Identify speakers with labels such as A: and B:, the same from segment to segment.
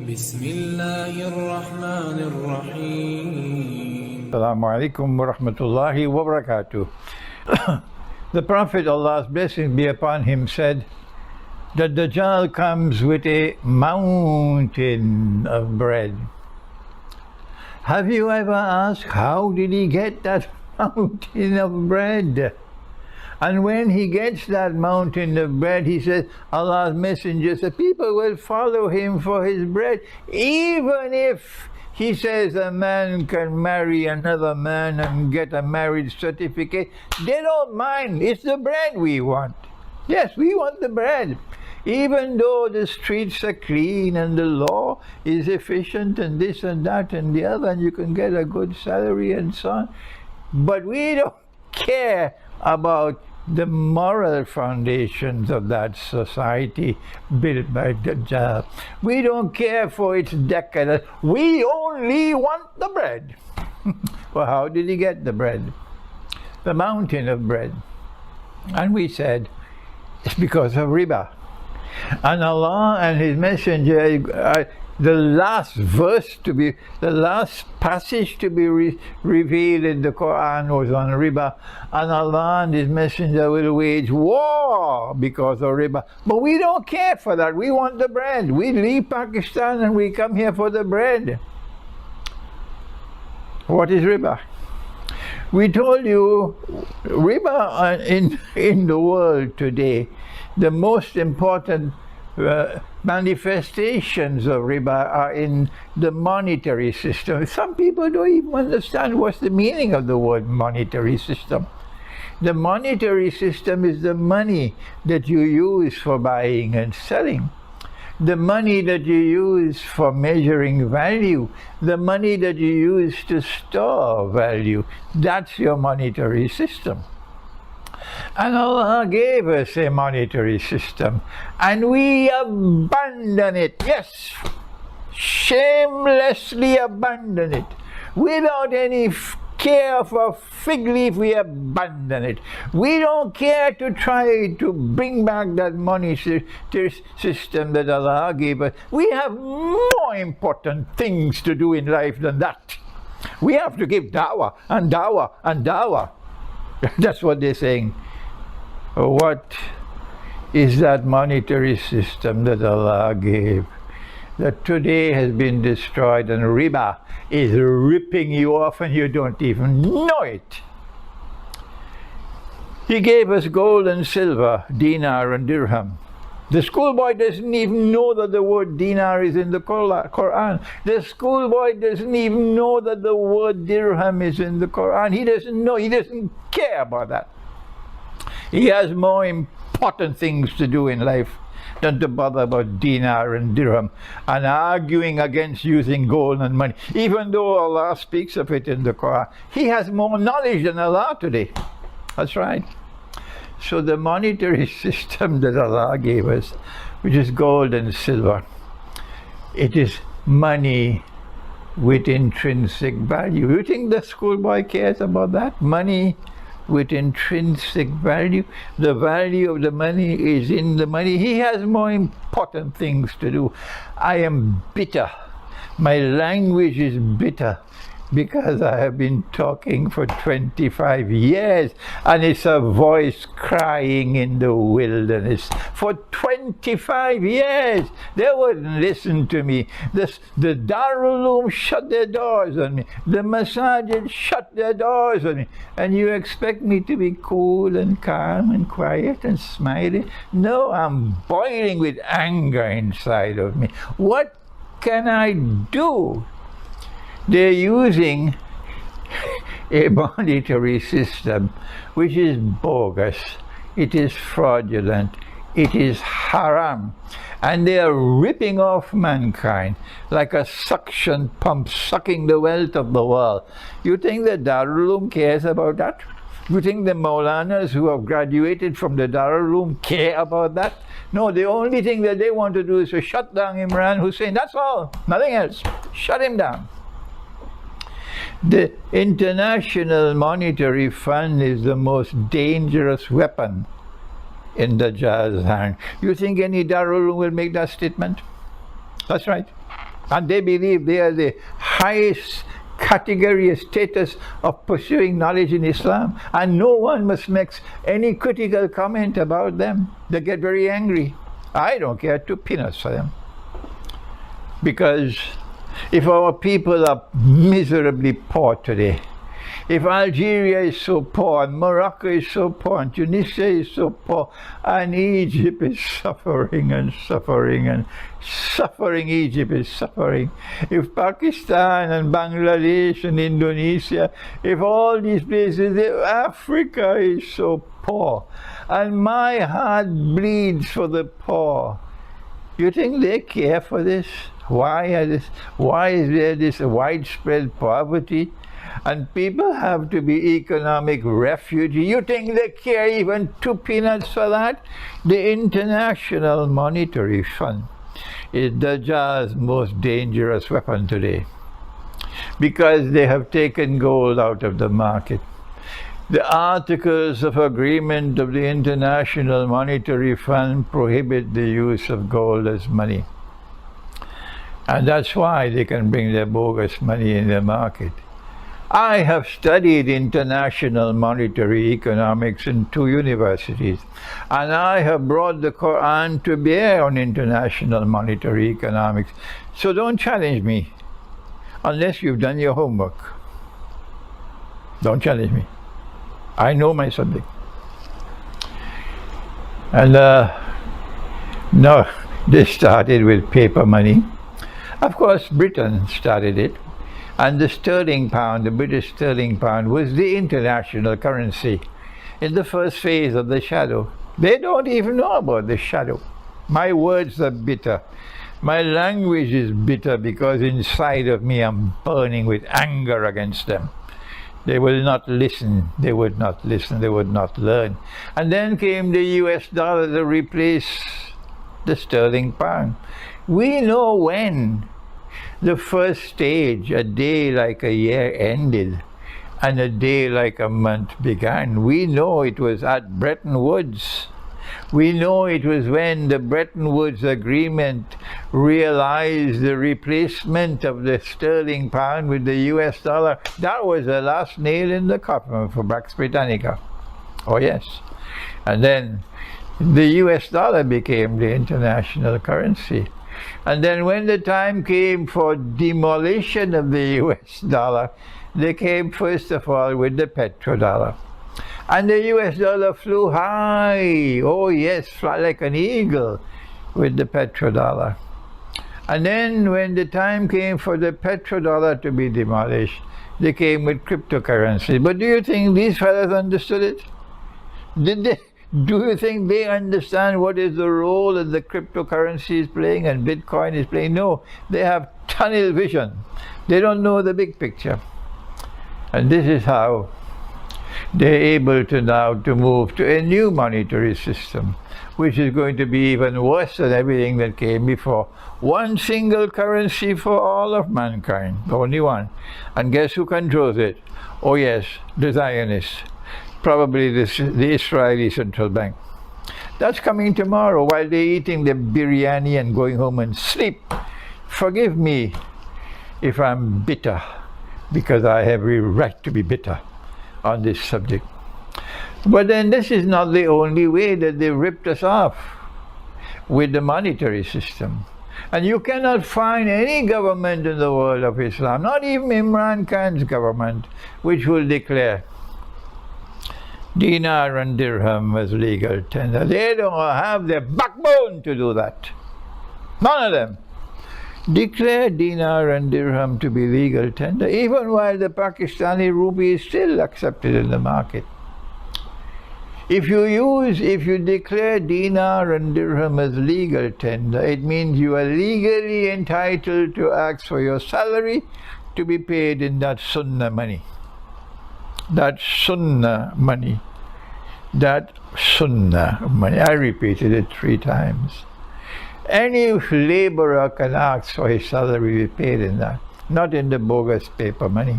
A: بسم الله الرحمن الرحيم.
B: Assalamu alaikum wa rahmatullahi wa barakatuh. The Prophet, Allah's blessings be upon him, said that Dajjal comes with a mountain of bread. Have you ever asked how did he get that mountain of bread? And when he gets that mountain of bread, he says, Allah's messenger said, people will follow him for his bread, even if he says a man can marry another man and get a marriage certificate. They don't mind. It's the bread we want. Yes, we want the bread. Even though the streets are clean and the law is efficient and this and that and the other, and you can get a good salary and so on. But we don't care about the moral foundations of that society built by Dajjal. We don't care for its decadence. We only want the bread. Well, how did he get the bread? The mountain of bread. And we said, it's because of Riba. And Allah and His Messenger, the last passage to be revealed in the Quran was on Riba, and Allah and His Messenger will wage war because of Riba. But we don't care for that. We want the bread. We leave Pakistan and we come here for the bread. What is Riba? We told you Riba in the world today, the most important manifestations of Riba are in the monetary system. Some people don't even understand what's the meaning of the word monetary system. The monetary system is the money that you use for buying and selling, the money that you use for measuring value, the money that you use to store value. That's your monetary system. And Allah gave us a monetary system, and we abandon it. Yes, shamelessly abandon it. Without any care for fig leaf, we abandon it. We don't care to try to bring back that money system that Allah gave us. We have more important things to do in life than that. We have to give dawah and dawah and dawah. That's what they're saying. What is that monetary system that Allah gave that today has been destroyed, and Riba is ripping you off and you don't even know it? He gave us gold and silver, dinar and dirham. The schoolboy doesn't even know that the word dinar is in the Quran. The schoolboy doesn't even know that the word dirham is in the Quran. He doesn't know. He doesn't care about that. He has more important things to do in life than to bother about dinar and dirham and arguing against using gold and money. Even though Allah speaks of it in the Quran, he has more knowledge than Allah today. That's right. So the monetary system that Allah gave us, which is gold and silver, it is money with intrinsic value. You think the schoolboy cares about that? Money with intrinsic value. The value of the money is in the money. He has more important things to do. I am bitter. My language is bitter because I have been talking for 25 years, and it's a voice crying in the wilderness. For 25 years, they wouldn't listen to me. The Darul Uloom shut their doors on me. The Masajid shut their doors on me. And you expect me to be cool and calm and quiet and smiling? No, I'm boiling with anger inside of me. What can I do? They're using a monetary system which is bogus, it is fraudulent, it is haram, and they are ripping off mankind like a suction pump, sucking the wealth of the world. You think the Darul Uloom cares about that? You think the Maulanas who have graduated from the Darul Uloom care about that? No, the only thing that they want to do is to shut down Imran Hosein. That's all, nothing else. Shut him down. The International Monetary Fund is the most dangerous weapon in Dajjal's hand. You think any Darul Uloom will make that statement? That's right. And they believe they are the highest category or status of pursuing knowledge in Islam. And no one must make any critical comment about them. They get very angry. I don't care 2 peanuts for them. Because if our people are miserably poor today, if Algeria is so poor, and Morocco is so poor, and Tunisia is so poor, and Egypt is suffering and suffering and suffering, Egypt is suffering. If Pakistan and Bangladesh and Indonesia, if all these places, if Africa is so poor, and my heart bleeds for the poor, you think they care for this? Why is there this widespread poverty? And people have to be economic refugees. You think they care even 2 peanuts for that? The International Monetary Fund is Dajjal's most dangerous weapon today, because they have taken gold out of the market. The Articles of Agreement of the International Monetary Fund prohibit the use of gold as money. And that's why they can bring their bogus money in the market. I have studied international monetary economics in 2 universities, and I have brought the Quran to bear on international monetary economics. So don't challenge me unless you've done your homework. Don't challenge me. I know my subject. And no, they started with paper money. Of course, Britain started it. And the sterling pound, the British sterling pound, was the international currency in the first phase of the shadow. They don't even know about the shadow. My words are bitter. My language is bitter because inside of me I'm burning with anger against them. They will not listen. They would not listen. They would not learn. And then came the US dollar to replace the sterling pound. We know when the first stage, a day like a year ended, and a day like a month began. We know it was at Bretton Woods. We know it was when the Bretton Woods Agreement realized the replacement of the sterling pound with the US dollar. That was the last nail in the coffin for Pax Britannica. Oh yes. And then the US dollar became the international currency. And then when the time came for demolition of the US dollar, they came first of all with the petrodollar. And the US dollar flew high, oh yes, fly like an eagle with the petrodollar. And then when the time came for the petrodollar to be demolished, they came with cryptocurrency. But do you think these fellows understood it? Did they? Do you think they understand what is the role that the cryptocurrency is playing and Bitcoin is playing? No, they have tunnel vision. They don't know the big picture. And this is how they're able to now to move to a new monetary system, which is going to be even worse than everything that came before. One single currency for all of mankind, only one. And guess who controls it? Oh yes, the Zionists. Probably the Israeli Central Bank. That's coming tomorrow while they're eating their biryani and going home and sleep. Forgive me if I'm bitter, because I have every right to be bitter on this subject. But then this is not the only way that they ripped us off with the monetary system. And you cannot find any government in the world of Islam, not even Imran Khan's government, which will declare dinar and dirham as legal tender. They don't have the backbone to do that. None of them. Declare dinar and dirham to be legal tender, even while the Pakistani rupee is still accepted in the market. If you declare dinar and dirham as legal tender, it means you are legally entitled to ask for your salary to be paid in that sunnah money. That sunnah money. That sunnah money. I repeated it 3 times. Any laborer can ask for his salary to be paid in that, not in the bogus paper money.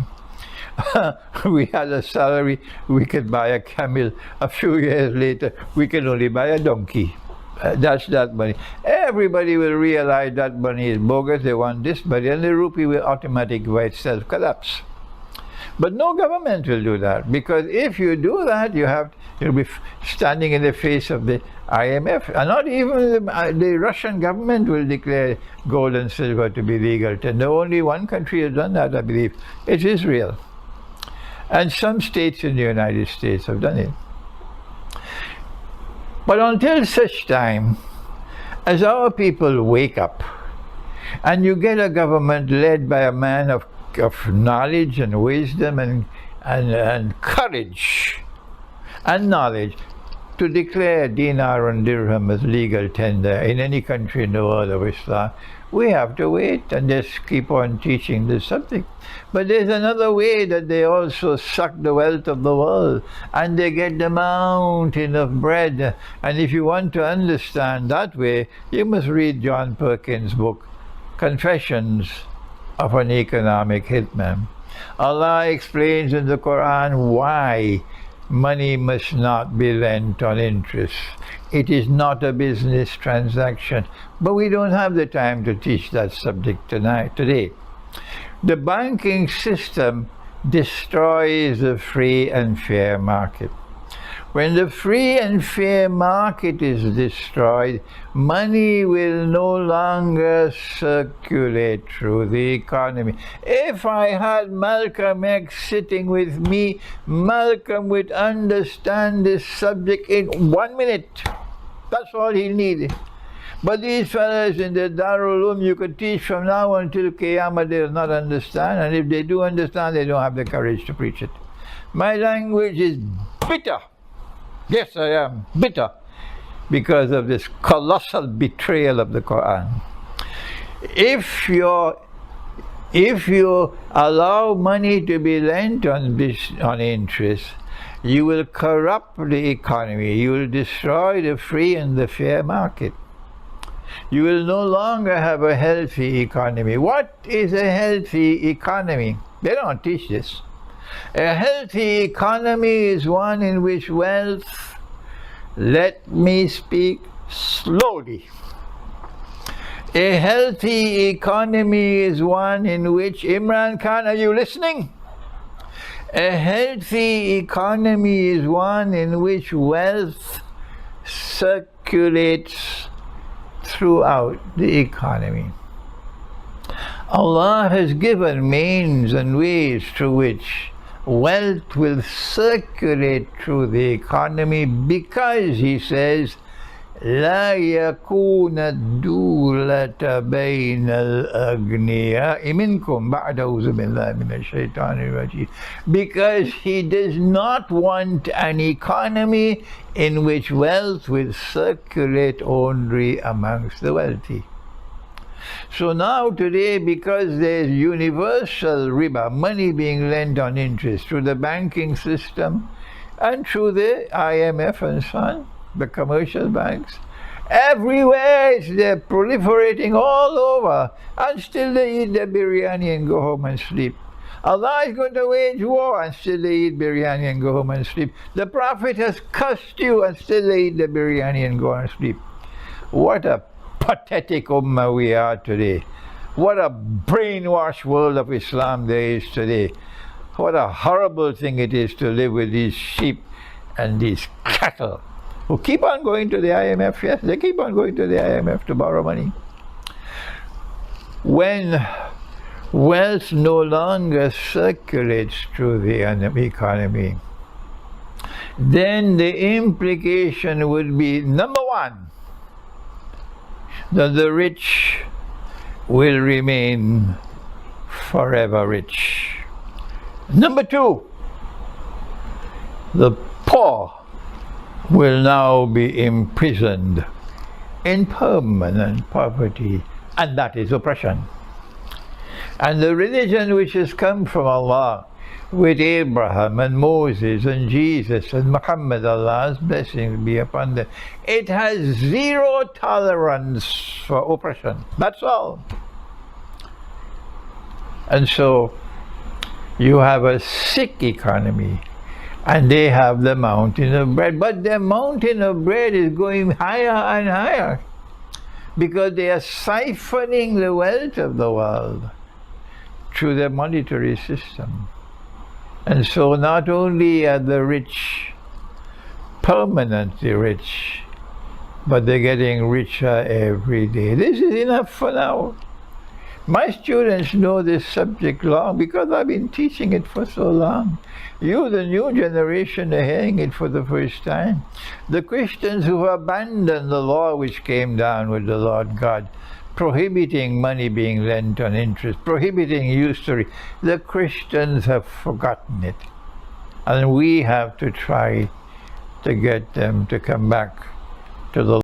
B: We had a salary, we could buy a camel. A few years later, we can only buy a donkey. That's that money. Everybody will realize that money is bogus. They want this money, and the rupee will automatically by itself collapse. But no government will do that, because if you do that, you'll be standing in the face of the IMF, and not even the Russian government will declare gold and silver to be legal tender. Only one country has done that, I believe. It's Israel, and some states in the United States have done it. But until such time as our people wake up, and you get a government led by a man of knowledge and wisdom and courage and knowledge to declare dinar and dirham as legal tender in any country in the world of Islam, we have to wait and just keep on teaching this subject. But there's another way that they also suck the wealth of the world, and they get the mountain of bread. And if you want to understand that way, you must read John Perkins' book, Confessions of an Economic Hitman. Allah explains in the Quran why money must not be lent on interest. It is not a business transaction. But we don't have the time to teach that subject today. The banking system destroys the free and fair market. When the free and fair market is destroyed, money will no longer circulate through the economy. If I had Malcolm X sitting with me, Malcolm would understand this subject in 1 minute. That's all he needed. But these fellows in the Darul Uloom, you could teach from now until Qiyamah, they'll not understand. And if they do understand, they don't have the courage to preach it. My language is bitter. Yes, I am bitter because of this colossal betrayal of the Quran. If you allow money to be lent on interest, you will corrupt the economy. You will destroy the free and the fair market. You will no longer have a healthy economy. What is a healthy economy? They don't teach this. A healthy economy is one in which wealth, let me speak slowly. A healthy economy is one in which, Imran Khan, are you listening? A healthy economy is one in which wealth circulates throughout the economy. Allah has given means and ways through which wealth will circulate through the economy, because he says, لا يكون الدولة بين الأغنياء منكم بعد أعوذ بالله من الشيطان الرجيم. Because he does not want an economy in which wealth will circulate only amongst the wealthy. So now today, because there's universal riba, money being lent on interest through the banking system and through the IMF and so on, the commercial banks, everywhere they're proliferating all over, and still they eat their biryani and go home and sleep. Allah is going to wage war, and still they eat biryani and go home and sleep. The Prophet has cursed you, and still they eat the biryani and go and sleep. What a pathetic ummah we are today. What a brainwashed world of Islam there is today. What a horrible thing it is to live with these sheep and these cattle who keep on going to the IMF. Yes, they keep on going to the IMF to borrow money. When wealth no longer circulates through the economy, then the implication would be, number one, that the rich will remain forever rich. Number two, the poor will now be imprisoned in permanent poverty, and that is oppression. And the religion which has come from Allah, with Abraham and Moses and Jesus and Muhammad, Allah's blessings be upon them, it has zero tolerance for oppression. That's all. And so you have a sick economy, And they have the mountain of bread. But the mountain of bread is going higher and higher because they are siphoning the wealth of the world through the monetary system. And so not only are the rich permanently rich, but they're getting richer every day. This is enough for now. My students know this subject long because I've been teaching it for so long. You, the new generation, are hearing it for the first time. The Christians who abandoned the law which came down with the Lord God, prohibiting money being lent on interest, prohibiting usury, the Christians have forgotten it. And we have to try to get them to come back to the